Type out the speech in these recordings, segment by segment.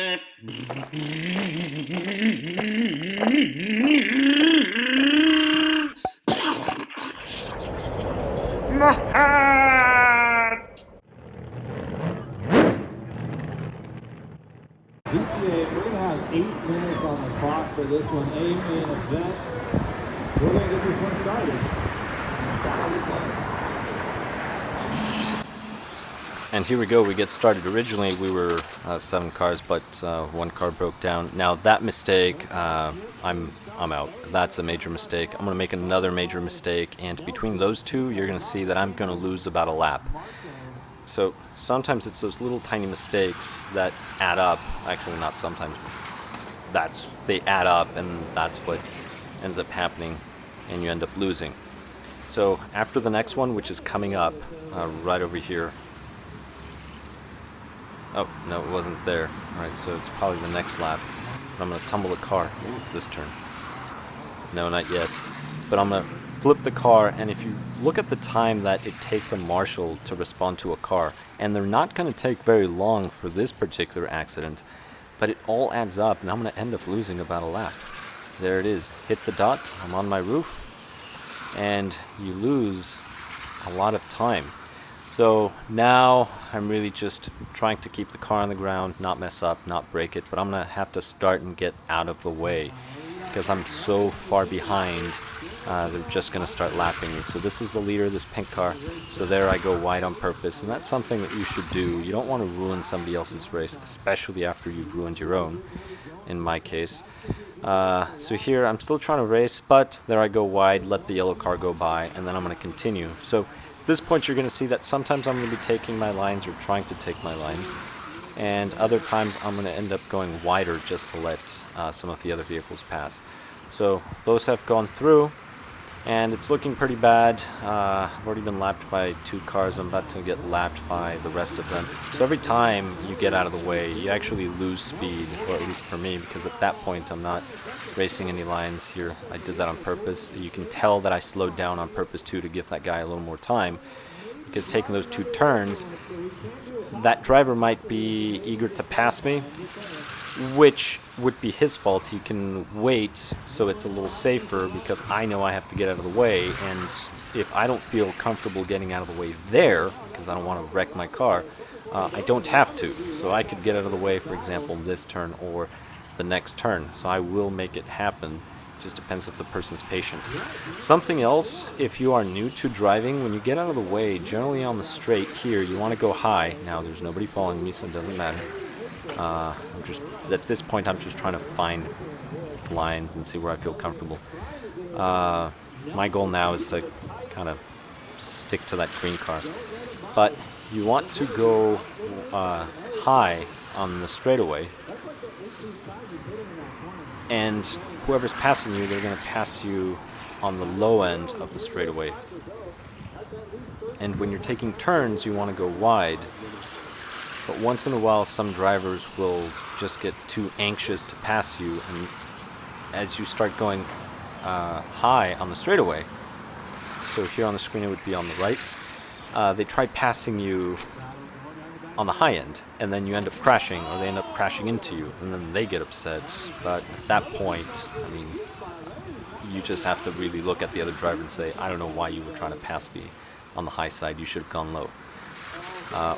My hat! VTA, we're going to have 8 minutes on the clock for this one, a main event. We're going to get this one started. And here we go, we get started. Originally we were 7 cars, but 1 car broke down. Now that mistake, I'm out. That's a major mistake. I'm going to make another major mistake, and between those two, you're going to see that I'm going to lose about a lap. So sometimes it's those little tiny mistakes that add up. Actually, not sometimes. They add up, and that's what ends up happening, and you end up losing. So after the next one, which is coming up right over here. Oh, no, it wasn't there. Alright, so it's probably the next lap. But I'm going to tumble the car. Maybe it's this turn. No, not yet. But I'm going to flip the car, and if you look at the time that it takes a marshal to respond to a car, and they're not going to take very long for this particular accident, but it all adds up, and I'm going to end up losing about a lap. There it is. Hit the dot. I'm on my roof. And you lose a lot of time. So now I'm really just trying to keep the car on the ground, not mess up, not break it, but I'm going to have to start and get out of the way because I'm so far behind. They're just going to start lapping me. So this is the leader, this pink car. So there I go wide on purpose, and that's something that you should do. You don't want to ruin somebody else's race, especially after you've ruined your own, in my case. So here I'm still trying to race, but there I go wide, let the yellow car go by, and then I'm going to continue. So at this point you're going to see that sometimes I'm going to be taking my lines or trying to take my lines, and other times I'm going to end up going wider just to let some of the other vehicles pass. So those have gone through, and it's looking pretty bad. I've already been lapped by 2 cars. I'm about to get lapped by the rest of them. So every time you get out of the way, you actually lose speed, or at least for me, because at that point I'm not racing any lines here. I did that on purpose. You can tell that I slowed down on purpose too, to give that guy a little more time, because taking those 2 turns, that driver might be eager to pass me, which would be his fault. He can wait so it's a little safer, because I know I have to get out of the way, and if I don't feel comfortable getting out of the way there, because I don't want to wreck my car, I don't have to. So I could get out of the way, for example, this turn or the next turn. So I will make it happen. Just depends if the person's patient. Something else, if you are new to driving, when you get out of the way, generally on the straight here, you want to go high. Now there's nobody following me, so it doesn't matter. I'm just, at this point, I'm just trying to find lines and see where I feel comfortable. My goal now is to kind of stick to that green car. But you want to go high on the straightaway, and whoever's passing you, they're going to pass you on the low end of the straightaway. And when you're taking turns, you want to go wide. But once in a while, some drivers will just get too anxious to pass you, and as you start going high on the straightaway, so here on the screen it would be on the right, they try passing you on the high end, and then you end up crashing, or they end up crashing into you, and then they get upset. But at that point, I mean, you just have to really look at the other driver and say, I don't know why you were trying to pass me on the high side, you should have gone low.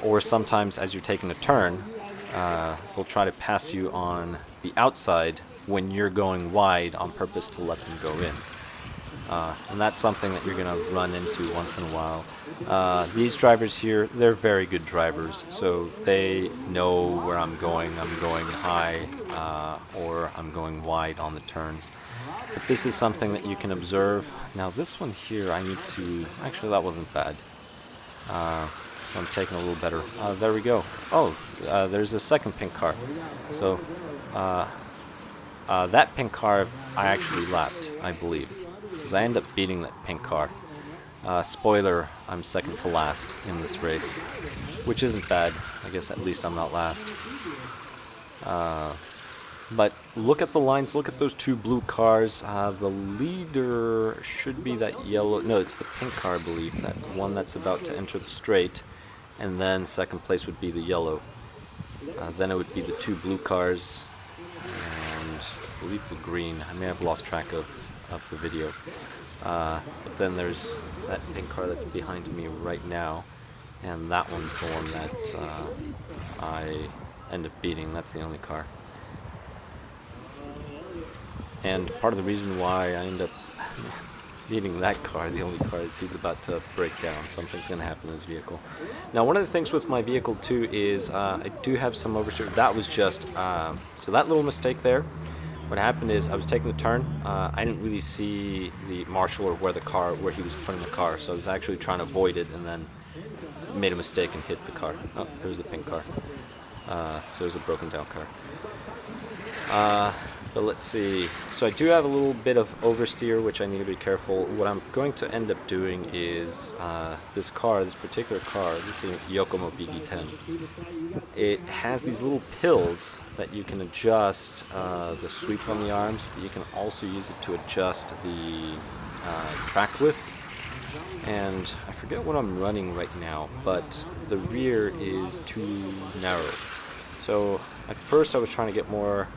Or sometimes as you're taking a turn, they'll try to pass you on the outside when you're going wide on purpose to let them go in. And that's something that you're going to run into once in a while. These drivers here, they're very good drivers, so they know where I'm going. I'm going high or I'm going wide on the turns. But this is something that you can observe. Now this one here, I need to, actually that wasn't bad. I'm taking a little better. There we go. Oh, there's a second pink car. So that pink car I actually lapped, I believe, because I end up beating that pink car. Spoiler, I'm second to last in this race, which isn't bad. I guess at least I'm not last. But look at the lines, look at those 2 blue cars. The leader should be that yellow, no, it's the pink car, I believe, that one that's about to enter the straight, and then second place would be the yellow. Then it would be the 2 blue cars, and I believe the green. I may have lost track of the video. But then there's that pink car that's behind me right now, and that one's the one that I end up beating. That's the only car. And part of the reason why I end up beating that car, the only car, is he's about to break down. Something's going to happen to his vehicle. Now, one of the things with my vehicle too is I do have some oversteer. That was just, so that little mistake there, what happened is I was taking the turn. I didn't really see the marshal or where he was putting the car. So I was actually trying to avoid it and then made a mistake and hit the car. Oh, there's the pink car. So there's a broken down car. But let's see. So I do have a little bit of oversteer, which I need to be careful. What I'm going to end up doing is this particular car, this is a Yokomo BD10. It has these little pills that you can adjust the sweep on the arms, but you can also use it to adjust the track width. And I forget what I'm running right now, but the rear is too narrow. So at first I was trying to get more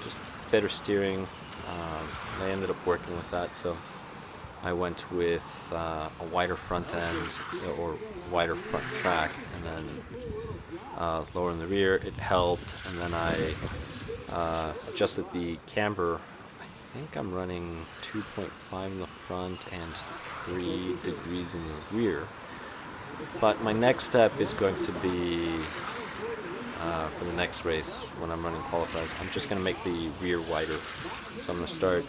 just better steering. I ended up working with that, so I went with a wider front end or wider front track, and then lower in the rear. It helped, and then I adjusted the camber. I think I'm running 2.5 in the front and 3 degrees in the rear. But my next step is going to be for the next race, when I'm running qualifiers, I'm just going to make the rear wider. So I'm going to start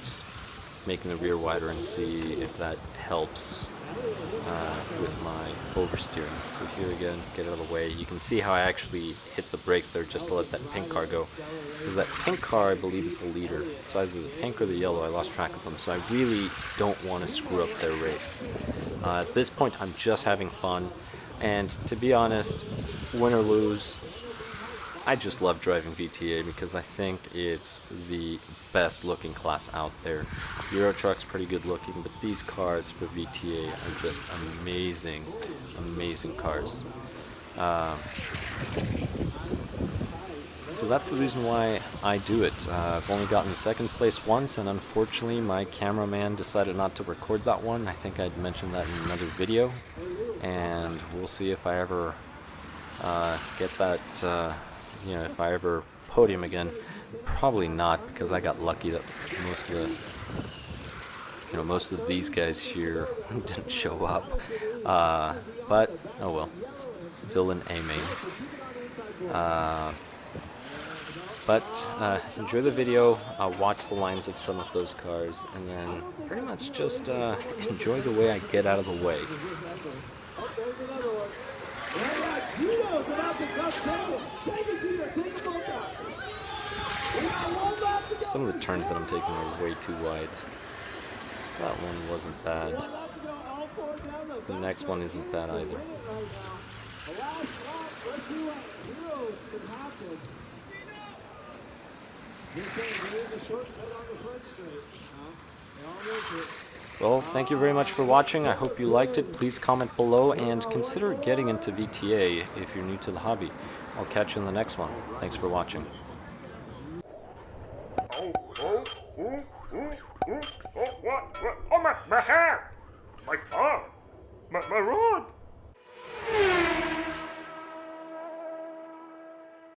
making the rear wider and see if that helps with my oversteering. So here again, get out of the way. You can see how I actually hit the brakes there just to let that pink car go. Because that pink car, I believe, is the leader. It's either the pink or the yellow. I lost track of them. So I really don't want to screw up their race. At this point, I'm just having fun. And to be honest, win or lose, I just love driving VTA because I think it's the best looking class out there. Duratrax pretty good looking, but these cars for VTA are just amazing, amazing cars. So that's the reason why I do it. I've only gotten second place once, and unfortunately my cameraman decided not to record that one. I think I'd mentioned that in another video, and we'll see if I ever get that, if I ever podium again. Probably not, because I got lucky that most of these guys here didn't show up. But oh well, still an A main. But enjoy the video, watch the lines of some of those cars, and then pretty much just enjoy the way I get out of the way. Some of the turns that I'm taking are way too wide. That one wasn't bad. The next one isn't bad either. Well, thank you very much for watching. I hope you liked it. Please comment below and consider getting into VTA if you're new to the hobby. I'll catch you in the next one. Thanks for watching. What? Oh, my hair! My arm! My rod!